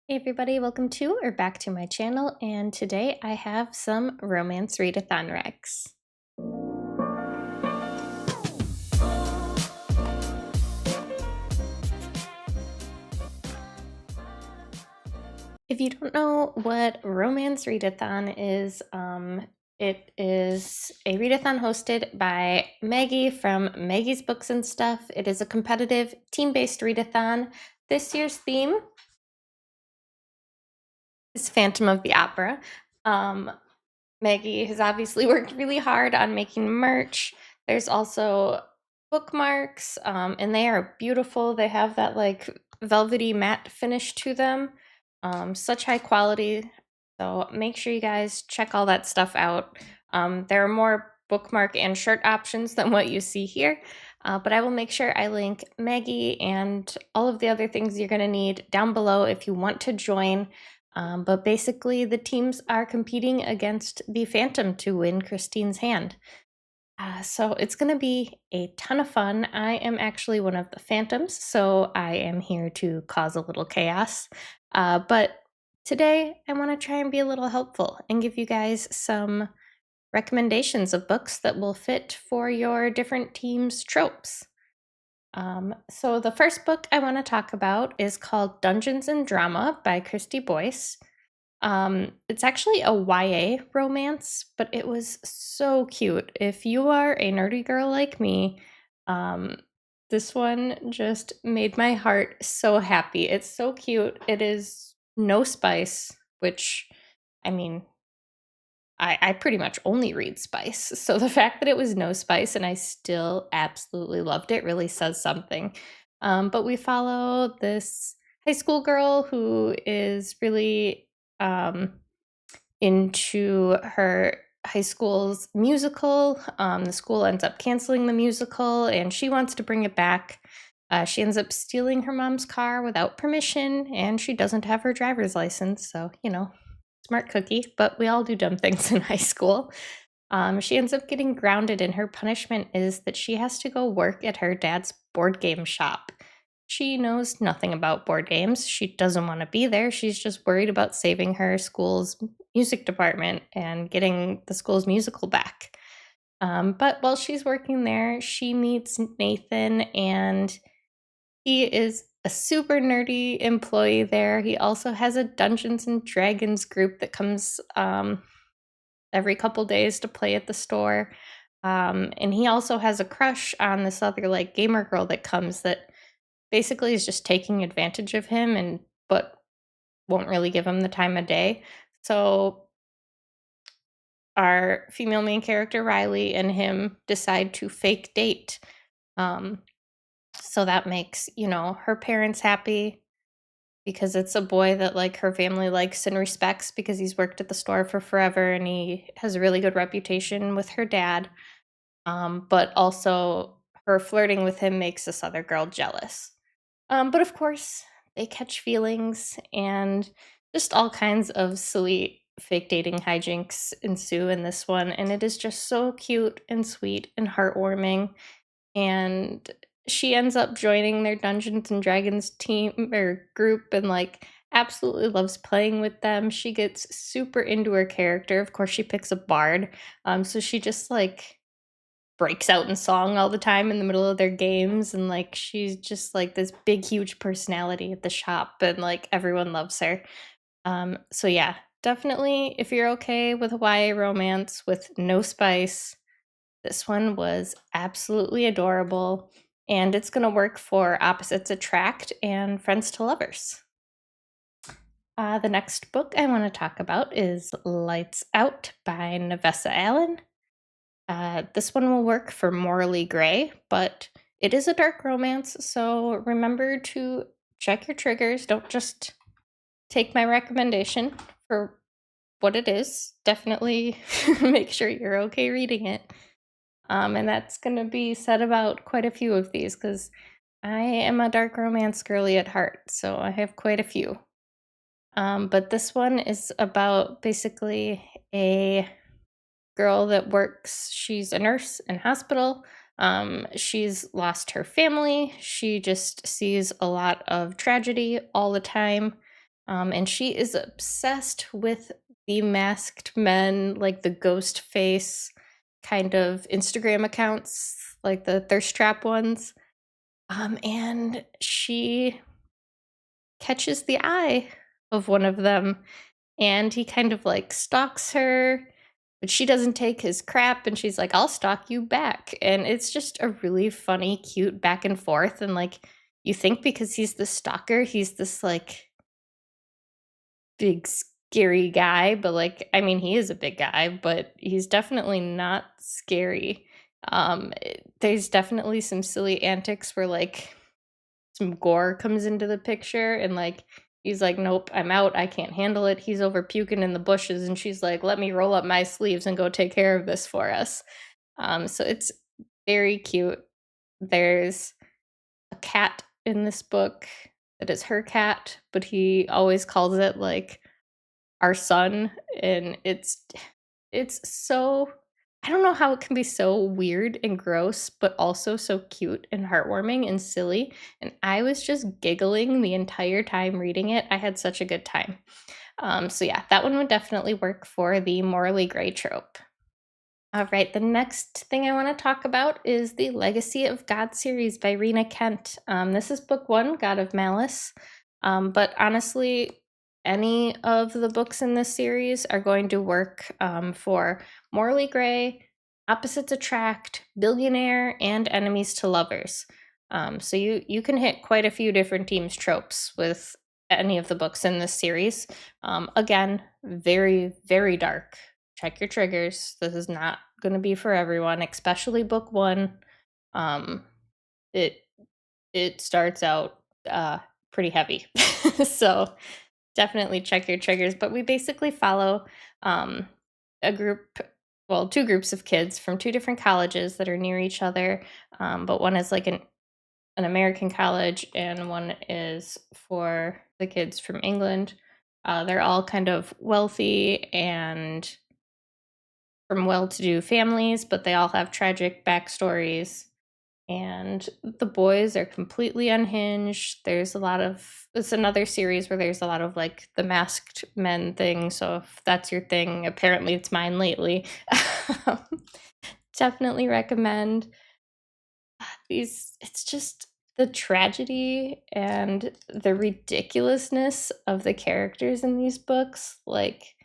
Hey everybody, welcome to or back to my channel, and today I have some romance readathon recs. If you don't know what romance readathon is, it is a readathon hosted by Maggie from Maggie's Books and Stuff. It is a competitive team-based readathon. This year's theme is Phantom of the Opera. Maggie has obviously worked really hard on making merch. There's also bookmarks, and they are beautiful. They have that like velvety matte finish to them. Such high quality. So make sure you guys check all that stuff out. There are more bookmark and shirt options than what you see here. But I will make sure I link Maggie and all of the other things you're going to need down below if you want to join. But basically, the teams are competing against the Phantom to win Christine's hand. So it's going to be a ton of fun. I am actually one of the Phantoms, so I am here to cause a little chaos. But today, I want to try and be a little helpful and give you guys some recommendations of books that will fit for your different teams' tropes. So the first book I want to talk about is called Dungeons and Drama by Christy Boyce. It's actually a YA romance, but it was so cute. If you are a nerdy girl like me, um, this one just made my heart so happy. It's so cute. It is no spice, which, I mean, I pretty much only read spice. So the fact that it was no spice and I still absolutely loved it really says something. But we follow this high school girl who is really into her high school's musical. The school ends up canceling the musical and she wants to bring it back. She ends up stealing her mom's car without permission and she doesn't have her driver's license. So, smart cookie, but we all do dumb things in high school. She ends up getting grounded, and her punishment is that she has to go work at her dad's board game shop. She knows nothing about board games. She doesn't want to be there. She's just worried about saving her school's music department and getting the school's musical back. But while she's working there, she meets Nathan, and he is a super nerdy employee there. He also has a Dungeons and Dragons group that comes every couple days to play at the store. And he also has a crush on this other like gamer girl that comes that basically is just taking advantage of him but won't really give him the time of day. So our female main character Riley and him decide to fake date. So that makes, her parents happy because it's a boy that like her family likes and respects because he's worked at the store for forever and he has a really good reputation with her dad. But also her flirting with him makes this other girl jealous. But of course, they catch feelings and just all kinds of silly fake dating hijinks ensue in this one. And it is just so cute and sweet and heartwarming. And she ends up joining their Dungeons and Dragons team or group and like absolutely loves playing with them. She gets super into her character. Of course, she picks a bard. So she just like breaks out in song all the time in the middle of their games, and like she's just like this big huge personality at the shop, and like everyone loves her. So yeah, definitely if you're okay with a YA romance with no spice, this one was absolutely adorable, and it's going to work for opposites attract and friends to lovers. The next book I want to talk about is Lights Out by Navessa Allen. This one will work for Morally Gray, but it is a dark romance, so remember to check your triggers. Don't just take my recommendation for what it is. Definitely make sure you're okay reading it. And that's going to be said about quite a few of these because I am a dark romance girly at heart, so I have quite a few. But this one is about basically a girl that works, she's a nurse in hospital. She's lost her family. She just sees a lot of tragedy all the time. And she is obsessed with the masked men, like the ghost face kind of Instagram accounts, like the thirst trap ones. And she catches the eye of one of them, and he kind of like stalks her, but she doesn't take his crap, and she's like, I'll stalk you back. And it's just a really funny, cute back and forth. And like, you think because he's the stalker, he's this like big scary guy, but like, I mean, he is a big guy, but he's definitely not scary. There's definitely some silly antics where like some gore comes into the picture, and like he's like, nope, I'm out, I can't handle it. He's over puking in the bushes, and she's like, let me roll up my sleeves and go take care of this for us. So it's very cute. There's a cat in this book that is her cat, but he always calls it like our son, and it's so, I don't know how it can be so weird and gross, but also so cute and heartwarming and silly. And I was just giggling the entire time reading it. I had such a good time. So yeah, that one would definitely work for the morally gray trope. All right, the next thing I want to talk about is the Legacy of God series by Rena Kent. This is book one, God of Malice. But honestly, any of the books in this series are going to work for Morally Gray, Opposites Attract, Billionaire, and Enemies to Lovers. So you can hit quite a few different teams tropes with any of the books in this series. Again, very, very dark. Check your triggers. This is not going to be for everyone, especially book one. Um, it it starts out pretty heavy, so definitely check your triggers. But we basically follow a group, well, two groups of kids from two different colleges that are near each other. But one is like an American college, and one is for the kids from England. They're all kind of wealthy and from well-to-do families, but they all have tragic backstories. And the boys are completely unhinged. There's a lot of, it's another series where there's a lot of like the masked men thing. So if that's your thing, apparently it's mine lately. Definitely recommend these. It's just the tragedy and the ridiculousness of the characters in these books. Like,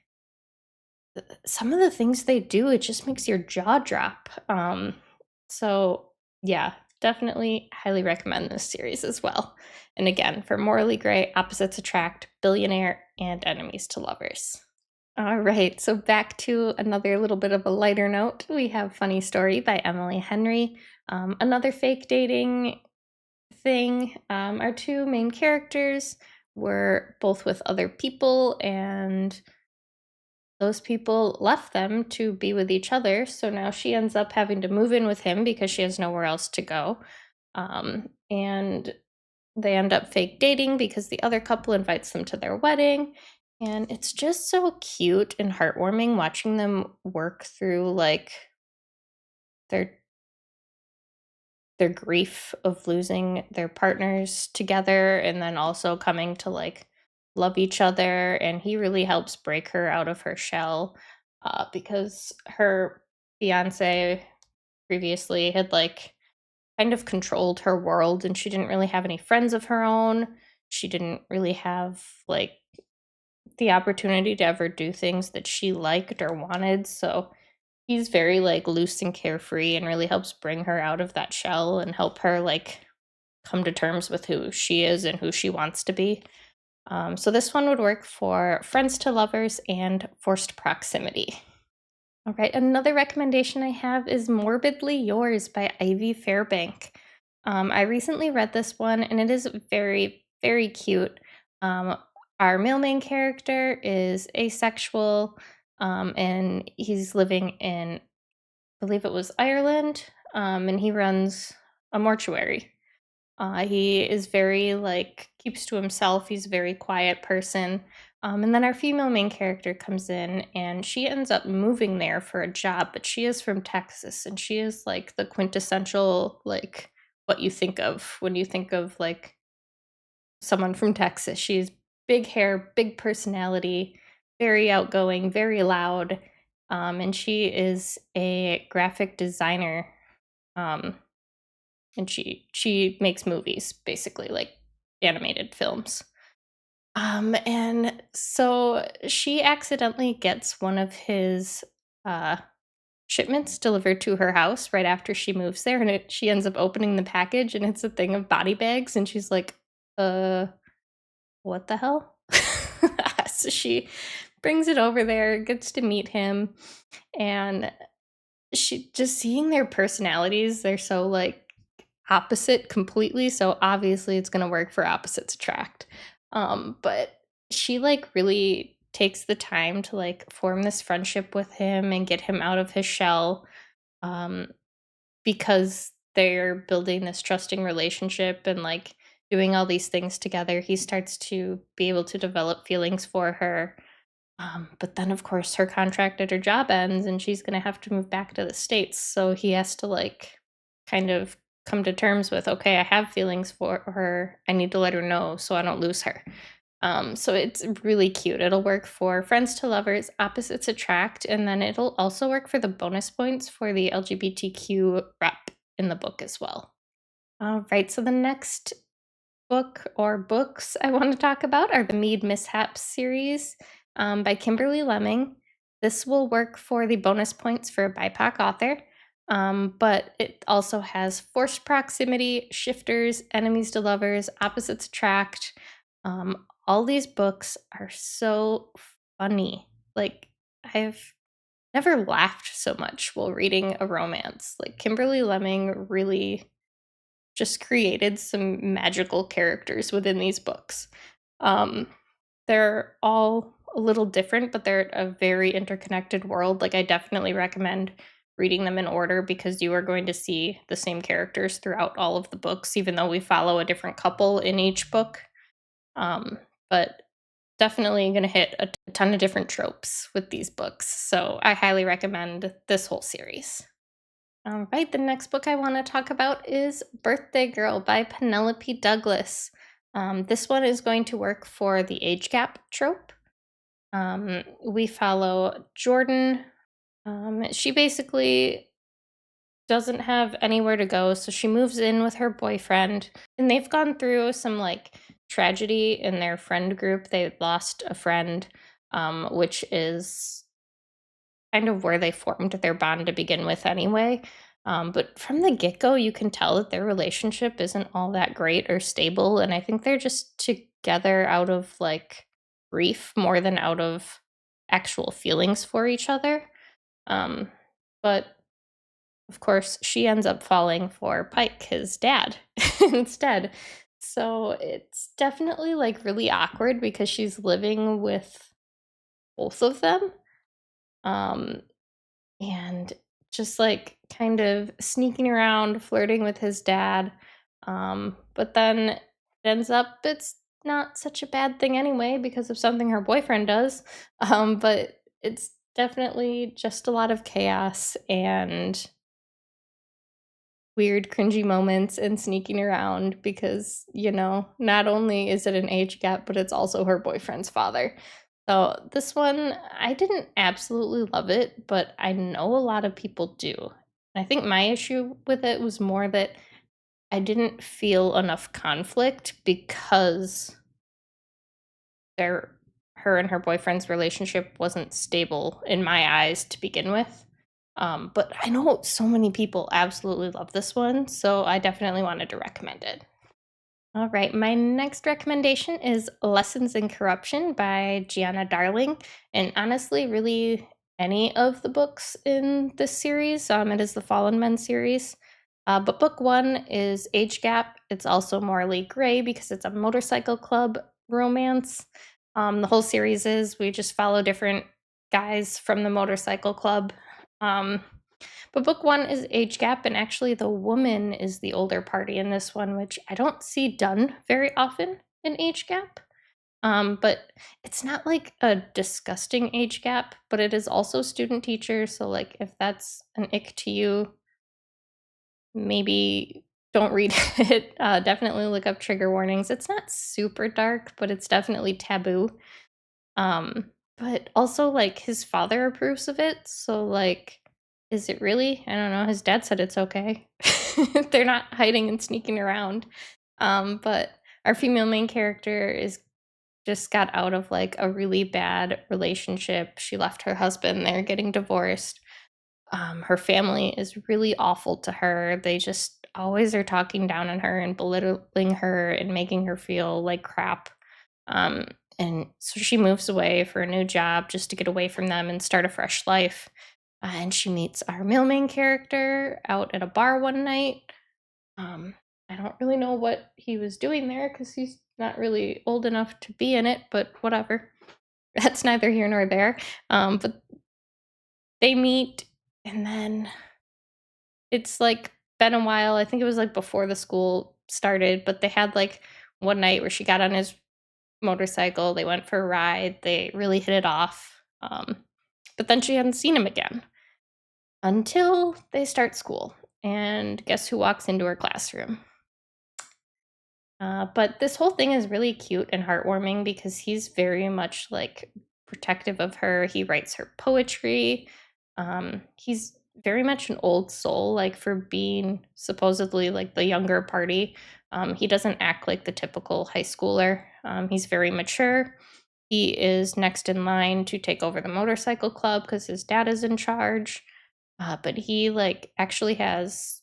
some of the things they do, it just makes your jaw drop. So yeah, definitely highly recommend this series as well. And again, for Morally Gray, Opposites Attract, Billionaire, and Enemies to Lovers. All right, so back to another little bit of a lighter note. We have Funny Story by Emily Henry. Another fake dating thing. Our two main characters were both with other people, and those people left them to be with each other. So now she ends up having to move in with him because she has nowhere else to go. And they end up fake dating because the other couple invites them to their wedding. And it's just so cute and heartwarming watching them work through like their their grief of losing their partners together, and then also coming to like love each other. And he really helps break her out of her shell, because her fiance previously had like kind of controlled her world, and she didn't really have any friends of her own. She didn't really have like the opportunity to ever do things that she liked or wanted. So he's very like loose and carefree, and really helps bring her out of that shell and help her like come to terms with who she is and who she wants to be. So this one would work for friends to lovers and forced proximity. All right, another recommendation I have is Morbidly Yours by Ivy Fairbank. I recently read this one, and it is very, very cute. Um, our male main character is asexual, and he's living in, I believe it was Ireland, and he runs a mortuary. He is very like keeps to himself. He's a very quiet person. And then our female main character comes in, and she ends up moving there for a job, but she is from Texas, and she is like the quintessential like what you think of when you think of like someone from Texas. She's big hair, big personality, very outgoing, very loud. And she is a graphic designer. Um, and she makes movies, basically, like animated films. And so she accidentally gets one of his uh shipments delivered to her house right after she moves there, and she ends up opening the package and it's a thing of body bags, and she's like, uh what the hell? So she brings it over there, gets to meet him, and she just seeing their personalities, they're so like opposite completely, so obviously it's going to work for opposites attract. But she like really takes the time to like form this friendship with him and get him out of his shell, um because they're building this trusting relationship and like doing all these things together. He starts to be able to develop feelings for her. But then, of course, her contract at her job ends and she's going to have to move back to the States. So he has to, like, kind of come to terms with, okay, I have feelings for her. I need to let her know so I don't lose her. So it's really cute. It'll work for friends to lovers, opposites attract, and then it'll also work for the bonus points for the LGBTQ rep in the book as well. All right, so the next book or books I want to talk about are the Mead Mishaps series, by Kimberly Lemming. This will work for the bonus points for a BIPOC author, but it also has forced proximity, shifters, enemies to lovers, opposites attract. All these books are so funny. Like, I've never laughed so much while reading a romance. Like, Kimberly Lemming really just created some magical characters within these books. Um, they're all a little different, but they're a very interconnected world. Like, I definitely recommend reading them in order because you are going to see the same characters throughout all of the books, even though we follow a different couple in each book. But definitely going to hit a ton of different tropes with these books. So I highly recommend this whole series. All right, the next book I want to talk about is Birthday Girl by Penelope Douglas. This one is going to work for the age gap trope. We follow Jordan. She basically doesn't have anywhere to go, so she moves in with her boyfriend, and they've gone through some like tragedy in their friend group. They lost a friend, which is kind of where they formed their bond to begin with anyway. But from the get go, you can tell that their relationship isn't all that great or stable. And I think they're just together out of like grief more than out of actual feelings for each other. But of course, she ends up falling for Pike, his dad, instead. So it's definitely like really awkward because she's living with both of them. Um, and just like kind of sneaking around, flirting with his dad. But then it ends up it's not such a bad thing anyway because of something her boyfriend does. But it's definitely just a lot of chaos and weird, cringy moments and sneaking around because, not only is it an age gap, but it's also her boyfriend's father. So this one, I didn't absolutely love it, but I know a lot of people do. I think my issue with it was more that I didn't feel enough conflict because her and her boyfriend's relationship wasn't stable in my eyes to begin with. But I know so many people absolutely love this one, so I definitely wanted to recommend it. All right, my next recommendation is Lessons in Corruption by Gianna Darling. And honestly, really any of the books in this series. It is the Fallen Men series. But book one is Age Gap. It's also morally gray because it's a motorcycle club romance. The whole series is we just follow different guys from the motorcycle club. But book one is age gap, and actually the woman is the older party in this one, which I don't see done very often in age gap. But it's not like a disgusting age gap, but it is also student teacher. So like if that's an ick to you, maybe don't read it. Definitely look up trigger warnings. It's not super dark, but it's definitely taboo. But also, like, his father approves of it, so, like, is it really? I don't know. His dad said it's okay. They're not hiding and sneaking around. But our female main character is just got out of, like, a really bad relationship. She left her husband, they're getting divorced. Her family is really awful to her. They just always are talking down on her and belittling her and making her feel like crap. Um, and so she moves away for a new job just to get away from them and start a fresh life. And she meets our male main character out at a bar one night. Um, I don't really know what he was doing there because he's not really old enough to be in it, but whatever. That's neither here nor there. But they meet, and then it's like been a while. I think it was like before the school started, but they had like one night where she got on his motorcycle. They went for a ride. They really hit it off. But then she hadn't seen him again until they start school. And guess who walks into her classroom? But this whole thing is really cute and heartwarming because he's very much like protective of her. He writes her poetry. He's very much an old soul, like for being supposedly like the younger party. He doesn't act like the typical high schooler. He's very mature. He is next in line to take over the motorcycle club because his dad is in charge. But he like actually has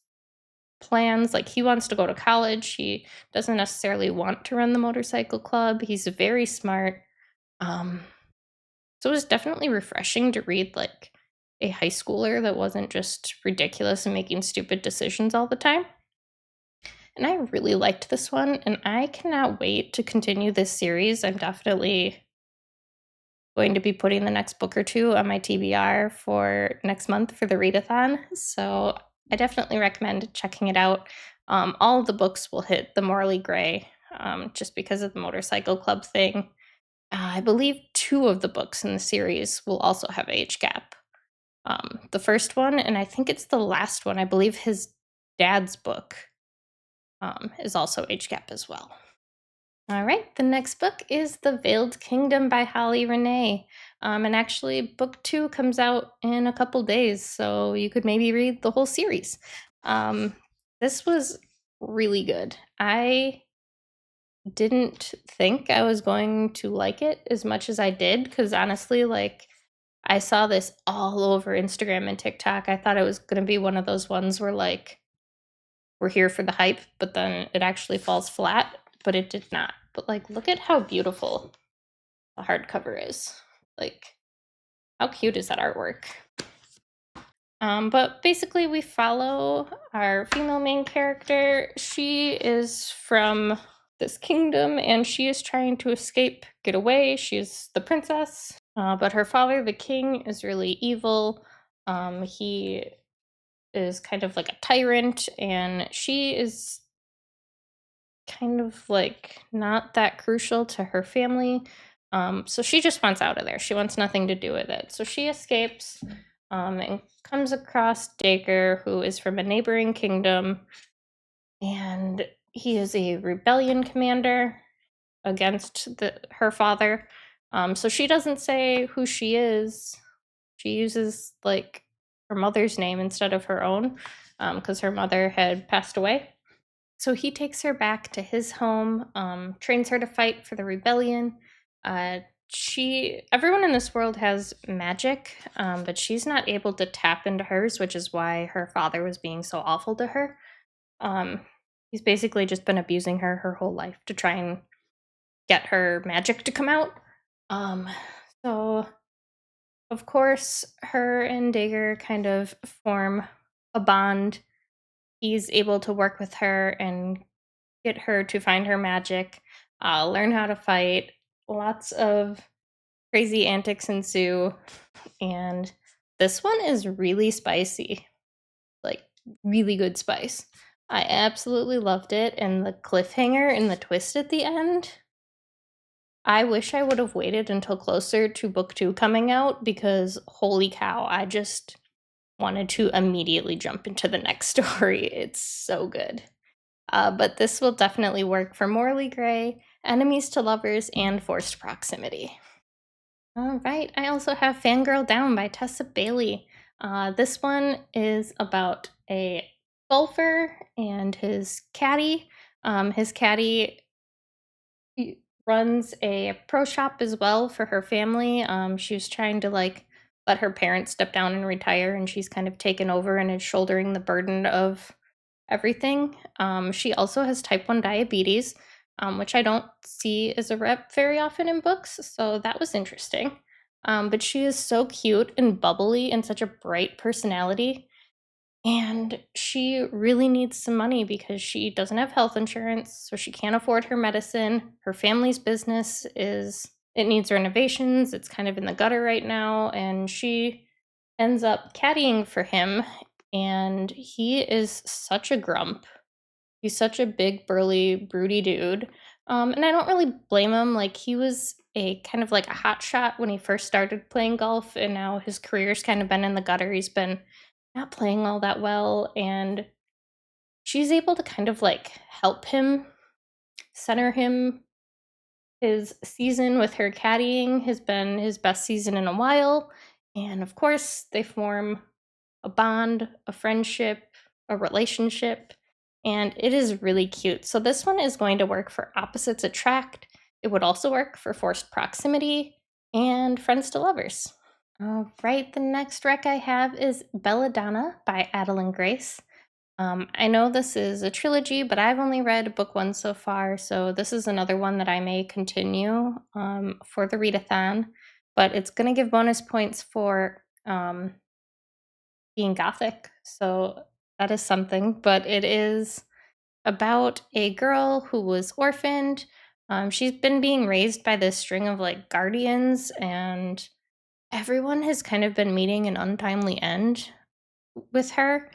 plans. Like he wants to go to college. He doesn't necessarily want to run the motorcycle club. He's very smart. Um, so it was definitely refreshing to read like a high schooler that wasn't just ridiculous and making stupid decisions all the time. And I really liked this one, and I cannot wait to continue this series. I'm definitely going to be putting the next book or two on my TBR for next month for the Readathon. So I definitely recommend checking it out. All of the books will hit the morally gray just because of the motorcycle club thing. I believe two of the books in the series will also have age gap. The first one, and I think it's the last one, I believe his dad's book is also age gap as well. All right, the next book is The Veiled Kingdom by Holly Renee. And actually, book two comes out in a couple days, so you could maybe read the whole series. This was really good. I didn't think I was going to like it as much as I did, because honestly, like, I saw this all over Instagram and TikTok. I thought it was going to be one of those ones where, like, we're here for the hype, but then it actually falls flat, but it did not. But like, look at how beautiful the hardcover is. Like, how cute is that artwork? But basically, we follow our female main character. She is from this kingdom, and she is trying to escape, get away. She's the princess, but her father, the king, is really evil. He is kind of like a tyrant, and she is kind of like not that crucial to her family. So she just wants out of there. She wants nothing to do with it. So she escapes and comes across Dacre, who is from a neighboring kingdom, and he is a rebellion commander against her father. So she doesn't say who she is. She uses like her mother's name instead of her own because her mother had passed away. So he takes her back to his home, trains her to fight for the rebellion. Everyone in this world has magic, but she's not able to tap into hers, which is why her father was being so awful to her. He's basically just been abusing her whole life to try and get her magic to come out. So of course, her and Dagger kind of form a bond. He's able to work with her and get her to find her magic, learn how to fight. Lots of crazy antics ensue, and this one is really spicy, like really good spice. I absolutely loved it, and the cliffhanger and the twist at the end. I wish I would have waited until closer to book two coming out because holy cow, I just wanted to immediately jump into the next story. It's so good. But this will definitely work for morally gray, enemies to lovers, and forced proximity. All right. I also have Fangirl Down by Tessa Bailey. This one is about a golfer and his caddy. His caddy runs a pro shop as well for her family. She was trying to like let her parents step down and retire, and she's kind of taken over and is shouldering the burden of everything. She also has type 1 diabetes, which I don't see as a rep very often in books, so that was interesting. But she is so cute and bubbly and such a bright personality. And she really needs some money because she doesn't have health insurance, so she can't afford her medicine. Her family's business it needs renovations. It's kind of in the gutter right now, and she ends up caddying for him, and he is such a grump. He's such a big, burly, broody dude. And I don't really blame him. Like, he was a kind of like a hot shot when he first started playing golf, and now his career's kind of been in the gutter. He's been not playing all that well, and she's able to kind of like help him, center him. His season with her caddying has been his best season in a while. And of course, they form a bond, a friendship, a relationship, and it is really cute. So this one is going to work for opposites attract. It would also work for forced proximity and friends to lovers. All right, the next rec I have is Belladonna by Adeline Grace. I know this is a trilogy, but I've only read book one so far, so this is another one that I may continue for the readathon. But it's going to give bonus points for being gothic, so that is something. But it is about a girl who was orphaned. She's been being raised by this string of like guardians, and everyone has kind of been meeting an untimely end with her.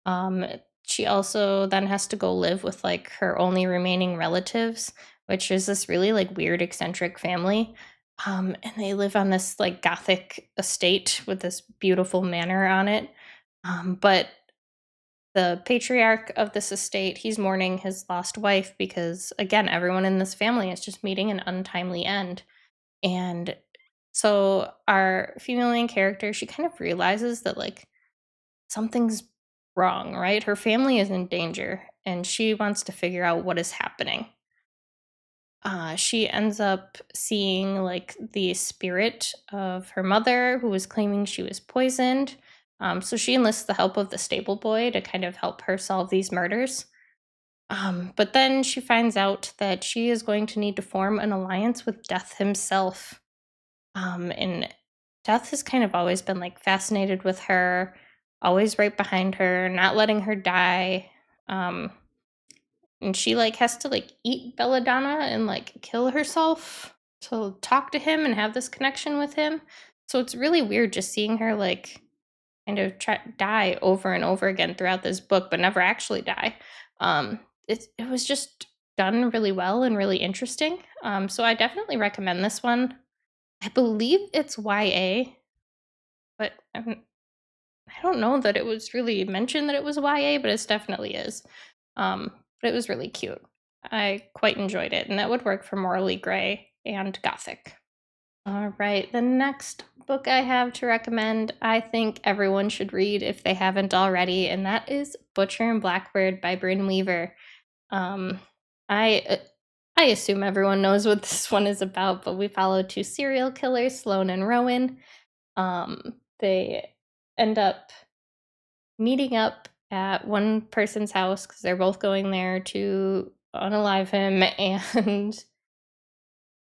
Um, she also then has to go live with like her only remaining relatives, which is this really like weird eccentric family. And they live on this like gothic estate with this beautiful manor on it. But the patriarch of this estate, he's mourning his lost wife because again, everyone in this family is just meeting an untimely end. And so our female main character, she kind of realizes that like something's wrong, right? Her family is in danger and she wants to figure out what is happening. She ends up seeing like the spirit of her mother who was claiming she was poisoned. So she enlists the help of the stable boy to kind of help her solve these murders. But then she finds out that she is going to need to form an alliance with Death himself. And Death has kind of always been like fascinated with her, always right behind her, not letting her die. Um, and she like has to like eat Belladonna and like kill herself to talk to him and have this connection with him. So it's really weird just seeing her like kind of die over and over again throughout this book, but never actually die. It was just done really well and really interesting. So I definitely recommend this one. I believe it's YA, but I don't know that it was really mentioned that it was YA, but it definitely is. But it was really cute. I quite enjoyed it, and that would work for morally gray and gothic. All right, the next book I have to recommend, I think everyone should read if they haven't already, and that is Butcher and Blackbird by Bryn Weaver. Um, I I assume everyone knows what this one is about, but we follow two serial killers, Sloane and Rowan. They end up meeting up at one person's house because they're both going there to unalive him, and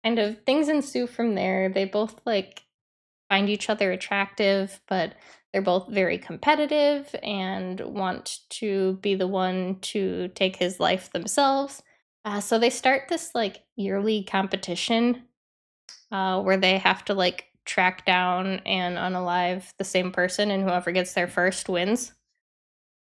kind of things ensue from there. They both like find each other attractive, but they're both very competitive and want to be the one to take his life themselves. So they start this like yearly competition where they have to like track down and unalive the same person, and whoever gets there first wins.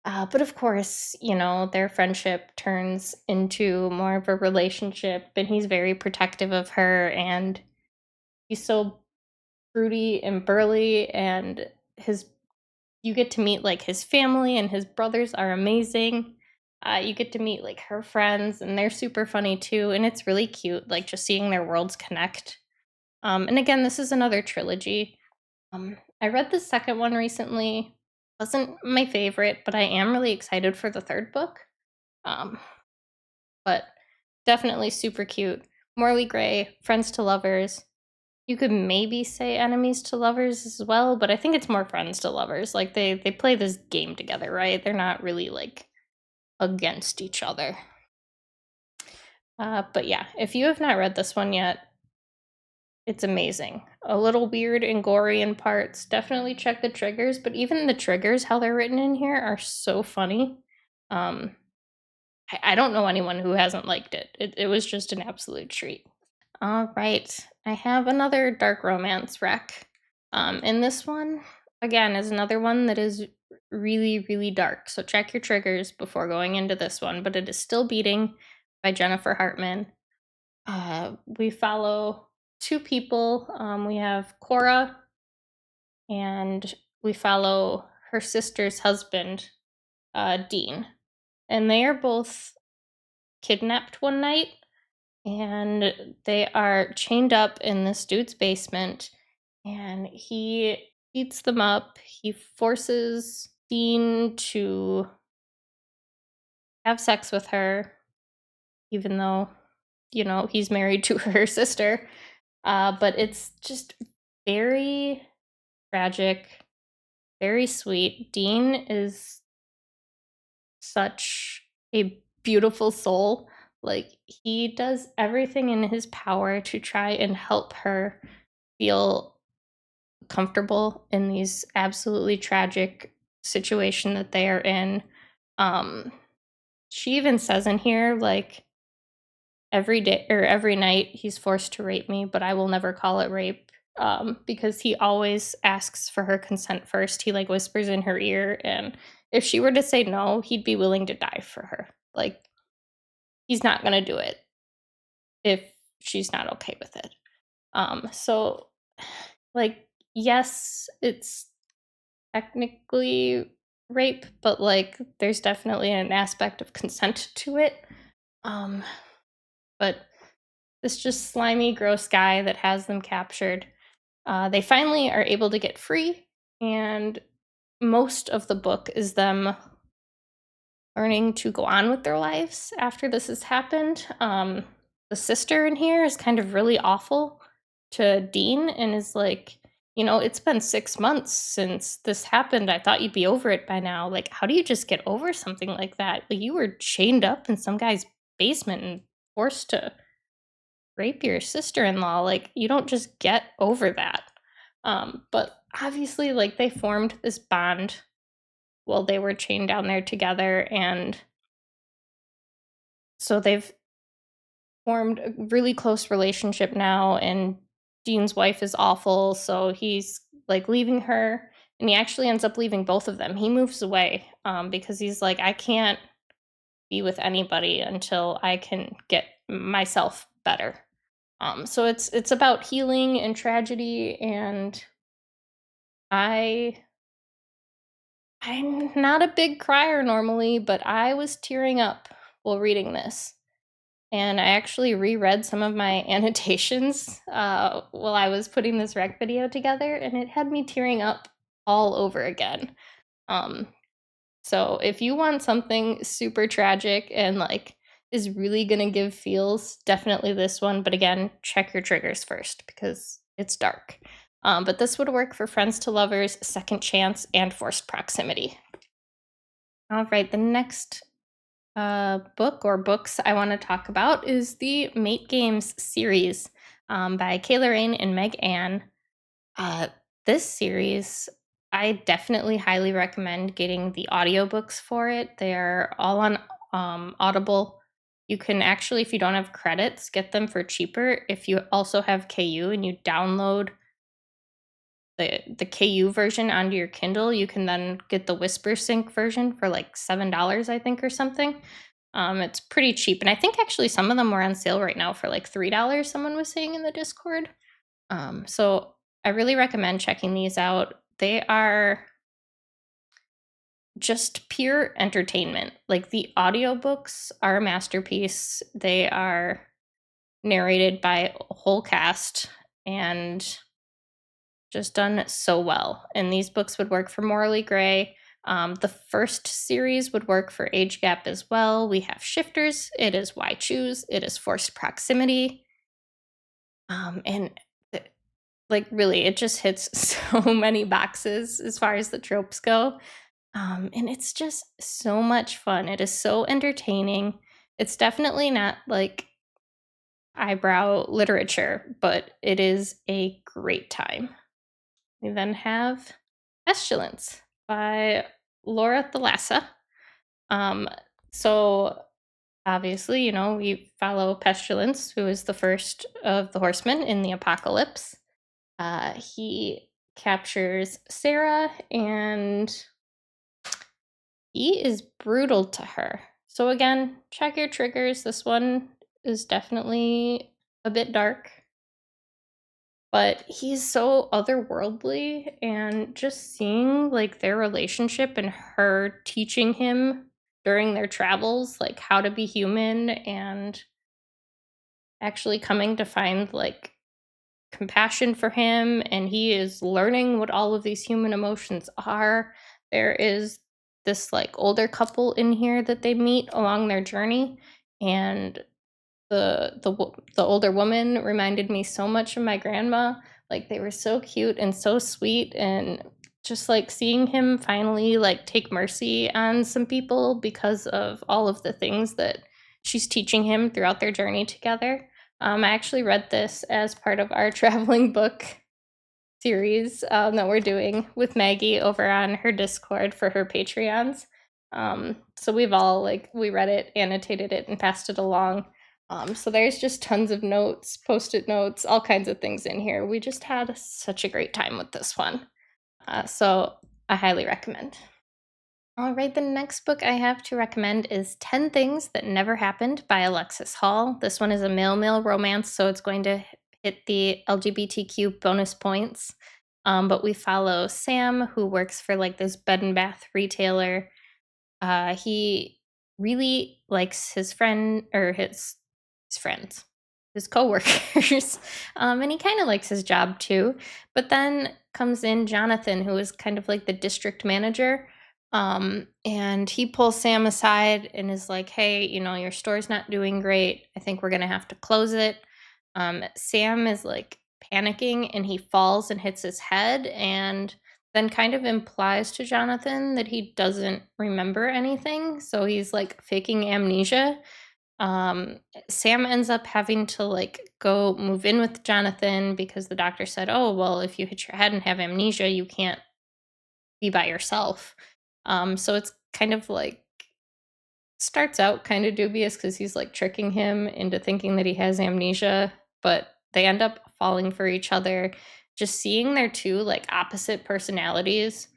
But of course, you know, their friendship turns into more of a relationship, and he's very protective of her, and he's so broody and burly, and his you get to meet like his family, and his brothers are amazing. You get to meet like her friends, and they're super funny too, and it's really cute, like just seeing their worlds connect. And again, this is another trilogy. I read the second one recently. Wasn't my favorite, but I am really excited for the third book. Um, but definitely super cute. Morley Gray, friends to lovers. You could maybe say enemies to lovers as well, but I think it's more friends to lovers. Like they play this game together, right? They're not really like against each other. But yeah, if you have not read this one yet, it's amazing. A little weird and gory in parts. Definitely check the triggers, but even the triggers, how they're written in here, are so funny. Um, I don't know anyone who hasn't liked it. It was just an absolute treat. All right, I have another dark romance rec. And this one, again, is another one that is really, really dark. So check your triggers before going into this one, but it is Still Beating by Jennifer Hartman. We follow two people. We have Cora, and we follow her sister's husband, Dean. And they are both kidnapped one night, and they are chained up in this dude's basement, and he beats them up. He forces Dean to have sex with her, even though, he's married to her sister. But it's just very tragic, very sweet. Dean is such a beautiful soul. Like, he does everything in his power to try and help her feel comfortable in these absolutely tragic situation that they are in. Um, she even says in here, like, every day or every night he's forced to rape me, but I will never call it rape, because he always asks for her consent first. He like whispers in her ear, and if she were to say no, he'd be willing to die for her. Like, he's not gonna do it if she's not okay with it. So like, yes, it's technically rape, but like there's definitely an aspect of consent to it. Um, but this just slimy, gross guy that has them captured. They finally are able to get free, and most of the book is them learning to go on with their lives after this has happened. The sister in here is kind of really awful to Dean and is like, it's been 6 months since this happened. I thought you'd be over it by now. Like, how do you just get over something like that? Like, you were chained up in some guy's basement and forced to rape your sister-in-law. Like, you don't just get over that. But obviously, like, they formed this bond while they were chained down there together, and so they've formed a really close relationship now. And Dean's wife is awful, so he's like leaving her, and he actually ends up leaving both of them. He moves away, because he's like, I can't be with anybody until I can get myself better. So it's about healing and tragedy, and I I'm not a big crier normally, but I was tearing up while reading this. And I actually reread some of my annotations while I was putting this rec video together, and it had me tearing up all over again. Um, so if you want something super tragic and like is really gonna give feels, definitely this one. But again, check your triggers first because it's dark. But this would work for friends to lovers, second chance, and forced proximity. All right, the next book or books I want to talk about is the Mate Games series, by Kayla Rain and Meg Ann. Uh, this series, I definitely highly recommend getting the audiobooks for it. They are all on Audible. You can actually, if you don't have credits, get them for cheaper. If you also have KU and you download the KU version onto your Kindle, you can then get the Whisper Sync version for like $7, I think, or something. It's pretty cheap, and I think actually some of them were on sale right now for like $3. Someone was saying in the Discord. So I really recommend checking these out. They are just pure entertainment. Like the audiobooks are a masterpiece. They are narrated by a whole cast and just done so well. And these books would work for Morally Gray. The first series would work for Age Gap as well. We have Shifters. It is Why Choose. It is Forced Proximity. And like really, it just hits so many boxes as far as the tropes go. And it's just so much fun. It is so entertaining. It's definitely not like eyebrow literature, but it is a great time. We then have Pestilence by Laura Thalassa. So obviously, we follow Pestilence, who is the first of the horsemen in the apocalypse. He captures Sarah and he is brutal to her. So again, check your triggers. This one is definitely a bit dark. But he's so otherworldly, and just seeing like their relationship and her teaching him during their travels like how to be human and actually coming to find like compassion for him, and he is learning what all of these human emotions are. There is this like older couple in here that they meet along their journey, and the older woman reminded me so much of my grandma. Like they were so cute and so sweet, and just like seeing him finally like take mercy on some people because of all of the things that she's teaching him throughout their journey together. I actually read this as part of our traveling book series that we're doing with Maggie over on her Discord for her Patreons. So we've all like we read it, annotated it, and passed it along. So there's just tons of notes, post-it notes, all kinds of things in here. We just had such a great time with this one. So I highly recommend. All right, the next book I have to recommend is 10 Things That Never Happened by Alexis Hall. This one is a male-male romance, so it's going to hit the LGBTQ bonus points. But we follow Sam, who works for like this bed and bath retailer. He really likes his friend or his friends, his coworkers, and he kind of likes his job too. But then comes in Jonathan, who is kind of like the district manager, and he pulls Sam aside and is like, "Hey, your store's not doing great. I think we're gonna have to close it." Sam is like panicking, and he falls and hits his head, and then kind of implies to Jonathan that he doesn't remember anything. So he's like faking amnesia. Sam ends up having to like go move in with Jonathan because the doctor said, "Oh, well, if you hit your head and have amnesia, you can't be by yourself." So it's kind of like starts out kind of dubious because he's like tricking him into thinking that he has amnesia, but they end up falling for each other. Just seeing their two like opposite personalities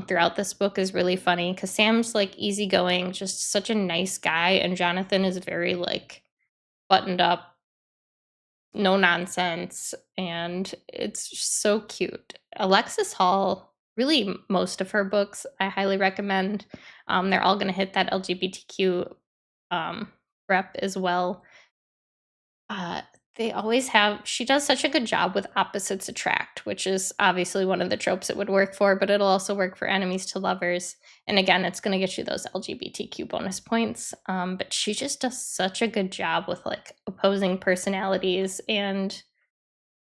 throughout this book is really funny because Sam's like easygoing, just such a nice guy, and Jonathan is very like buttoned up, no nonsense, and it's just so cute. Alexis Hall, really most of her books, I highly recommend. They're all going to hit that LGBTQ rep as well. Uh, they always have. She does such a good job with opposites attract, which is obviously one of the tropes it would work for, but it'll also work for enemies to lovers. And again, it's going to get you those LGBTQ bonus points. But she just does such a good job with like opposing personalities and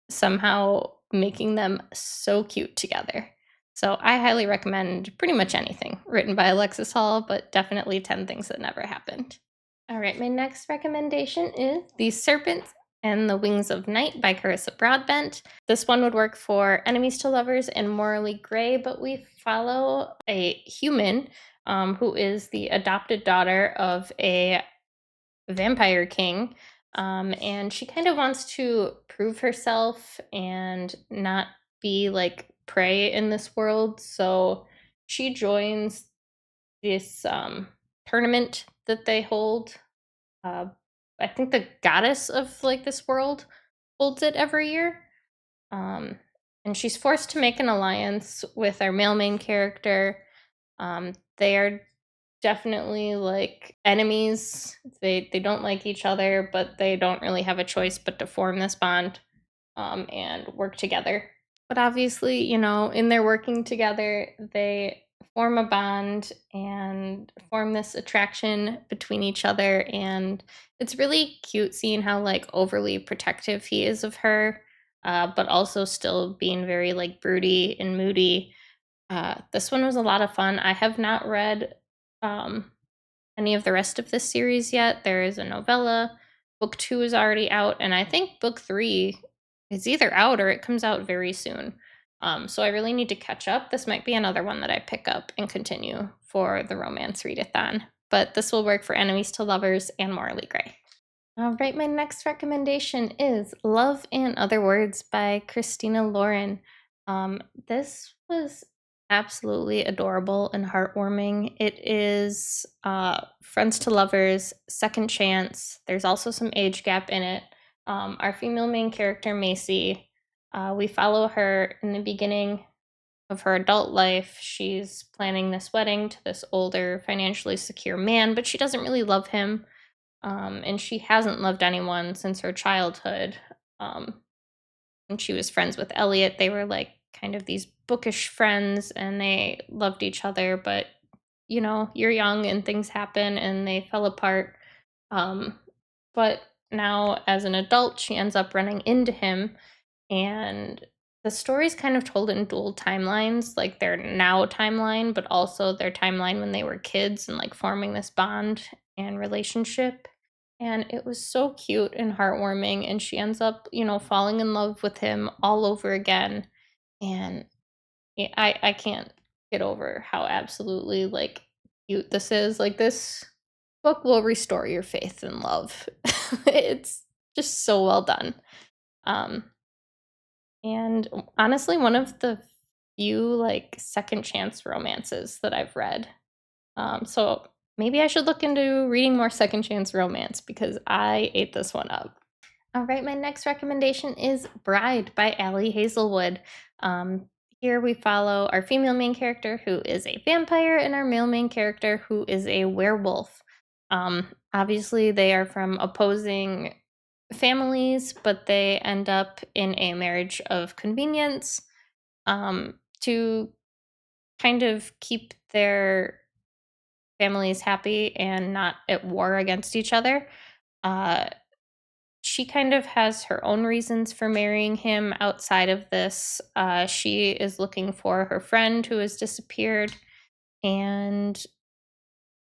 somehow making them so cute together. So I highly recommend pretty much anything written by Alexis Hall, but definitely 10 Things That Never Happened. All right, my next recommendation is The Serpent and the Wings of Night by Carissa Broadbent. This one would work for enemies to lovers and morally gray, but we follow a human who is the adopted daughter of a vampire king. And she kind of wants to prove herself and not be like prey in this world. So she joins this tournament that they hold. I think the goddess of like this world holds it every year. And she's forced to make an alliance with our male main character. They are definitely like enemies. They don't like each other, but they don't really have a choice but to form this bond and work together. But obviously, in their working together, they form a bond and form this attraction between each other. And it's really cute seeing how like overly protective he is of her, but also still being very like broody and moody. This one was a lot of fun. I have not read um, any of the rest of this series yet. There is a novella. Book 2 is already out, and I think book 3 is either out or it comes out very soon. So I really need to catch up. This might be another one that I pick up and continue for the romance readathon. But this will work for enemies to lovers and Morally Gray. All right, my next recommendation is Love and Other Words by Christina Lauren. This was absolutely adorable and heartwarming. It is friends to lovers, second chance. There's also some age gap in it. Our female main character, Macy, we follow her in the beginning of her adult life. She's planning this wedding to this older, financially secure man, but she doesn't really love him. And she hasn't loved anyone since her childhood. Um, when she was friends with Elliot, they were like kind of these bookish friends and they loved each other, but you're young and things happen and they fell apart. Um, but now, as an adult, she ends up running into him, and the story's kind of told in dual timelines, like their now timeline, but also their timeline when they were kids and like forming this bond and relationship. And it was so cute and heartwarming. And she ends up, falling in love with him all over again. And I can't get over how absolutely like cute this is. Like, this book will restore your faith in love. It's just so well done. Um, and honestly, one of the few like second chance romances that I've read. So maybe I should look into reading more second chance romance because I ate this one up. All right, my next recommendation is Bride by Allie Hazelwood. Here we follow our female main character who is a vampire and our male main character who is a werewolf. Obviously, they are from opposing families, but they end up in a marriage of convenience to kind of keep their families happy and not at war against each other. Uh, she kind of has her own reasons for marrying him outside of this. She is looking for her friend who has disappeared, and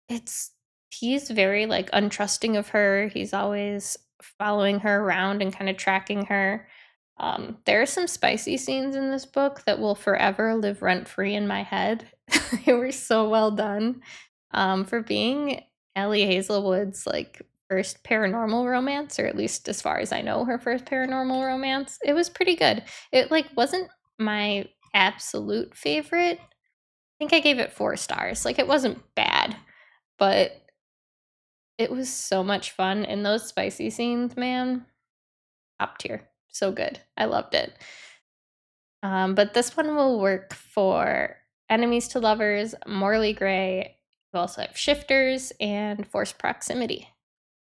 it's he's very like untrusting of her. He's always following her around and kind of tracking her. There are some spicy scenes in this book that will forever live rent free in my head. They were so well done. For being Ellie Hazelwood's like first paranormal romance, or at least as far as I know, her first paranormal romance, it was pretty good. It like wasn't my absolute favorite. I think I gave it 4 stars. Like, it wasn't bad, but it was so much fun. And those spicy scenes, man, top tier. So good. I loved it. But this one will work for enemies to lovers, Morally Gray. We also have shifters and forced proximity.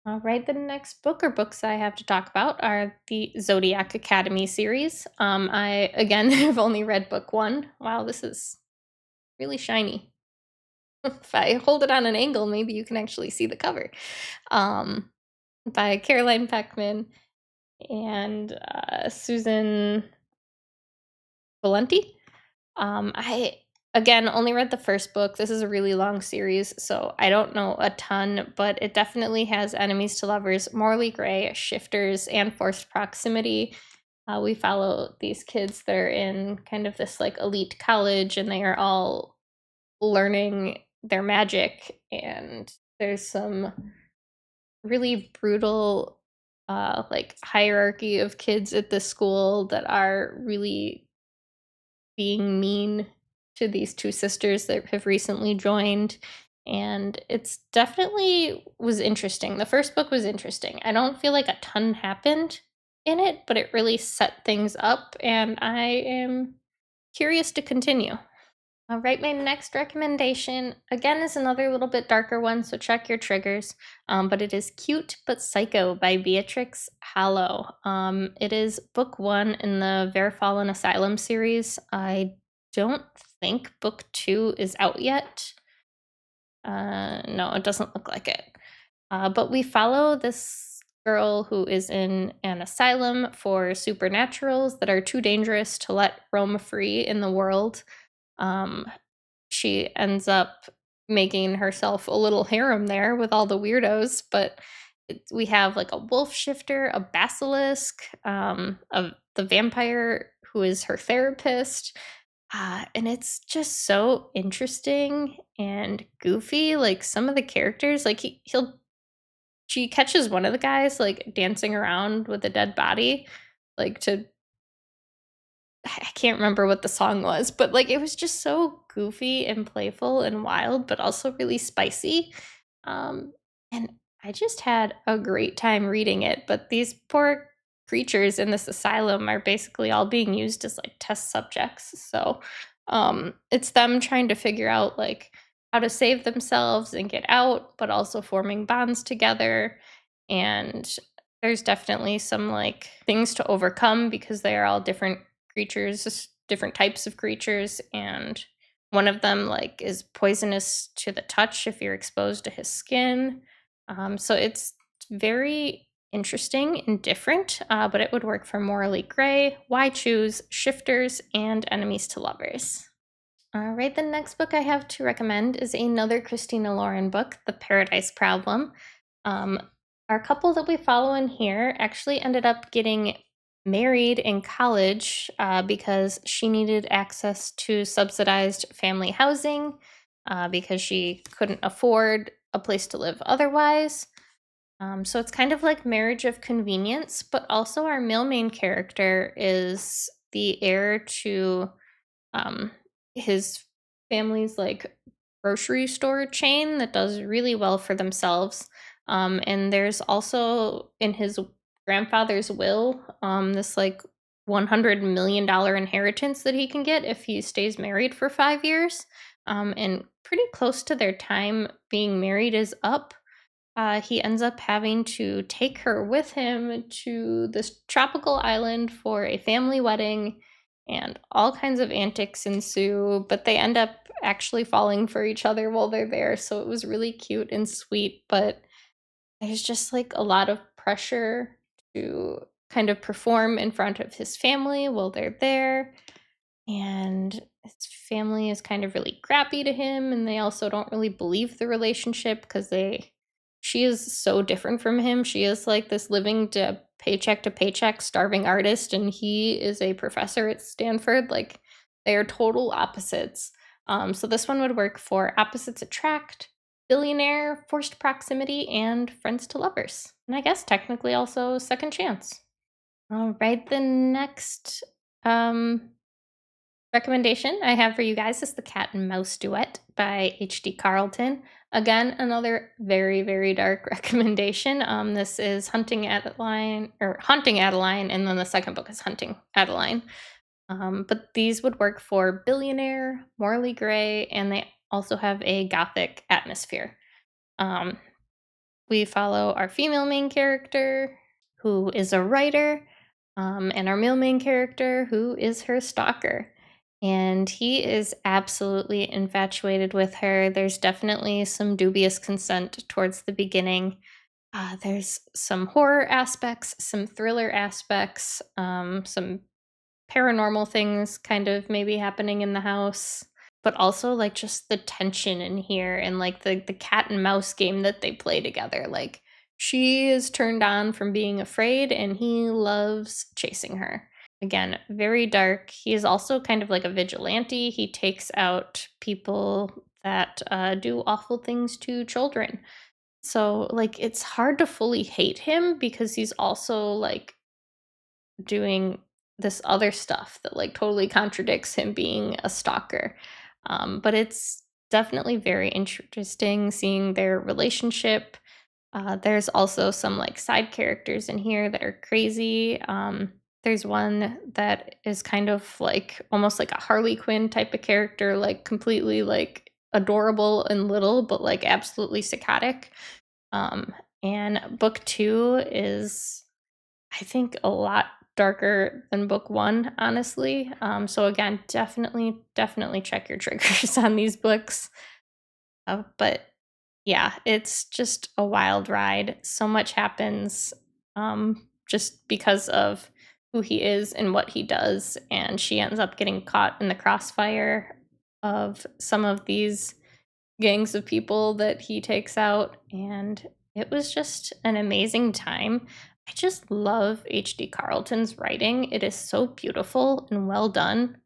All right, the next book or books I have to talk about are the Zodiac Academy series. I, again, have only read book 1. Wow, this is really shiny. If I hold it on an angle, maybe you can actually see the cover. By Caroline Peckman and Susan Valenti. I again only read the first book. This is a really long series, so I don't know a ton, but it definitely has enemies to lovers, Morally Gray, shifters, and forced proximity. We follow these kids that are in kind of this like elite college, and they are all learning their magic, and there's some really brutal like hierarchy of kids at this school that are really being mean to these 2 sisters that have recently joined, and it's definitely was interesting. The first book was interesting. I don't feel like a ton happened in it, but it really set things up, and I am curious to continue. All right, my next recommendation again is another little bit darker one, so check your triggers. But it is Cute but Psycho by Beatrix Hallow. It is book one in the Verfallen Asylum series. I don't think book two is out yet. No, it doesn't look like it. But we follow this girl who is in an asylum for supernaturals that are too dangerous to let roam free in the world. Um, she ends up making herself a little harem there with all the weirdos, but we have like a wolf shifter, a basilisk, the vampire who is her therapist. And it's just so interesting and goofy. Like some of the characters, like she catches one of the guys like dancing around with a dead body, like to I can't remember what the song was, but like it was just so goofy and playful and wild, but also really spicy. Um, and I just had a great time reading it. But these poor creatures in this asylum are basically all being used as like test subjects. So it's them trying to figure out like how to save themselves and get out, but also forming bonds together. And there's definitely some like things to overcome because they are all different creatures, different types of creatures, and one of them like is poisonous to the touch if you're exposed to his skin. So it's very interesting and different, but it would work for Morally Gray, Why Choose, Shifters, and Enemies to Lovers. All right, the next book I have to recommend is another Christina Lauren book, The Paradise Problem. Um, our couple that we follow in here actually ended up getting married in college because she needed access to subsidized family housing because she couldn't afford a place to live otherwise. So it's kind of like marriage of convenience, but also our male main character is the heir to um, his family's like grocery store chain that does really well for themselves. And there's also in his grandfather's will this like $100 million inheritance that he can get if he stays married for 5 years. And pretty close to their time being married is up. He ends up having to take her with him to this tropical island for a family wedding, and all kinds of antics ensue, but they end up actually falling for each other while they're there. So it was really cute and sweet, but there's just like a lot of pressure to kind of perform in front of his family while they're there, and his family is kind of really crappy to him, and they also don't really believe the relationship because she is so different from him. She is like this living to paycheck starving artist, and he is a professor at Stanford. Like they are total opposites. So this one would work for opposites attract, billionaire, forced proximity, and friends to lovers. And I guess technically also second chance. All right, the next um recommendation I have for you guys is The Cat and Mouse Duet by H.D. Carlton. Again, another very, very dark recommendation. This is Hunting Adeline, and then the second book is Hunting Adeline. But these would work for Billionaire, Morally Gray, and they also have a gothic atmosphere. Um, we follow our female main character, who is a writer, and our male main character, who is her stalker. And he is absolutely infatuated with her. There's definitely some dubious consent towards the beginning. There's some horror aspects, some thriller aspects, some paranormal things kind of maybe happening in the house, but also like just the tension in here and like the cat and mouse game that they play together. Like she is turned on from being afraid and he loves chasing her. Again, very dark. He is also kind of like a vigilante. He takes out people that do awful things to children. So like it's hard to fully hate him because he's also like doing this other stuff that like totally contradicts him being a stalker. But it's definitely very interesting seeing their relationship. There's also some like side characters in here that are crazy. There's one that is kind of like almost like a Harley Quinn type of character, like completely like adorable and little, but like absolutely psychotic. Um, and book 2 is, I think, a lot darker than book 1, honestly. So again, definitely check your triggers on these books. But yeah, it's just a wild ride. So much happens just because of who he is and what he does. And she ends up getting caught in the crossfire of some of these gangs of people that he takes out. And it was just an amazing time. I just love H.D. Carlton's writing. It is so beautiful and well done.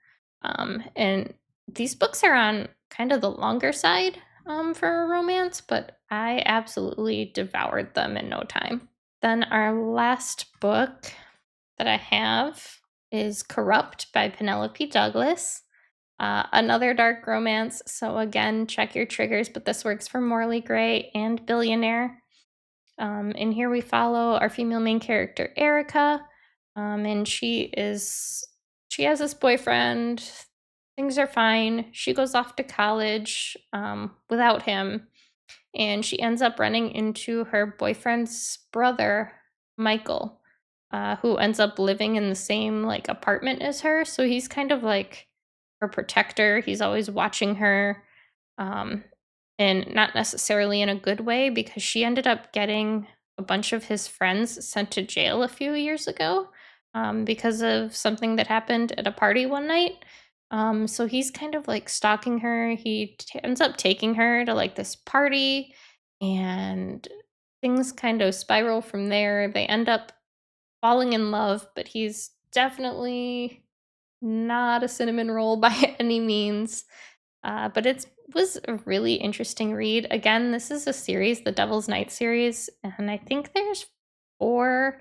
And these books are on kind of the longer side for a romance, but I absolutely devoured them in no time. Then our last book that I have is Corrupt by Penelope Douglas. Another dark romance, so again, check your triggers, but this works for Morley Gray and Billionaire. In here we follow our female main character, Erica, and she has this boyfriend. Things are fine. She goes off to college without him, and she ends up running into her boyfriend's brother, Michael, who ends up living in the same like apartment as her. So he's kind of like her protector. He's always watching her, um, and not necessarily in a good way, because she ended up getting a bunch of his friends sent to jail a few years ago because of something that happened at a party one night. So he's kind of like stalking her. He ends up taking her to like this party, and things kind of spiral from there. They end up falling in love, but he's definitely not a cinnamon roll by any means. But it was a really interesting read. Again, this is a series, the Devil's Night series, and I think there's 4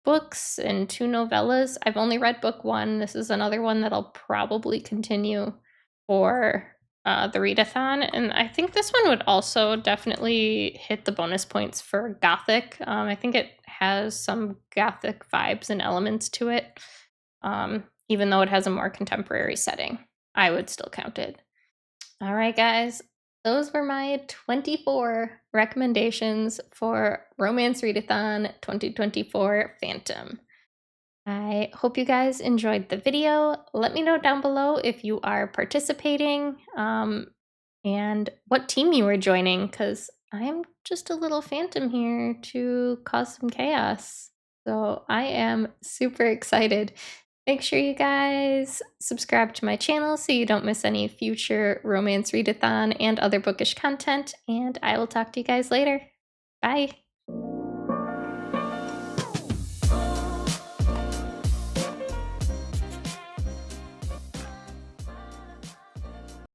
books and 2 novellas. I've only read book 1. This is another one that I'll probably continue for the readathon, and I think this one would also definitely hit the bonus points for Gothic. I think it has some Gothic vibes and elements to it, even though it has a more contemporary setting. I would still count it. All right, guys, those were my 24 recommendations for Romance Readathon 2024 Phantom. I hope you guys enjoyed the video. Let me know down below if you are participating and what team you are joining, because I am just a little phantom here to cause some chaos. So I am super excited. Make sure you guys subscribe to my channel so you don't miss any future Romance Readathon and other bookish content, and I will talk to you guys later. Bye!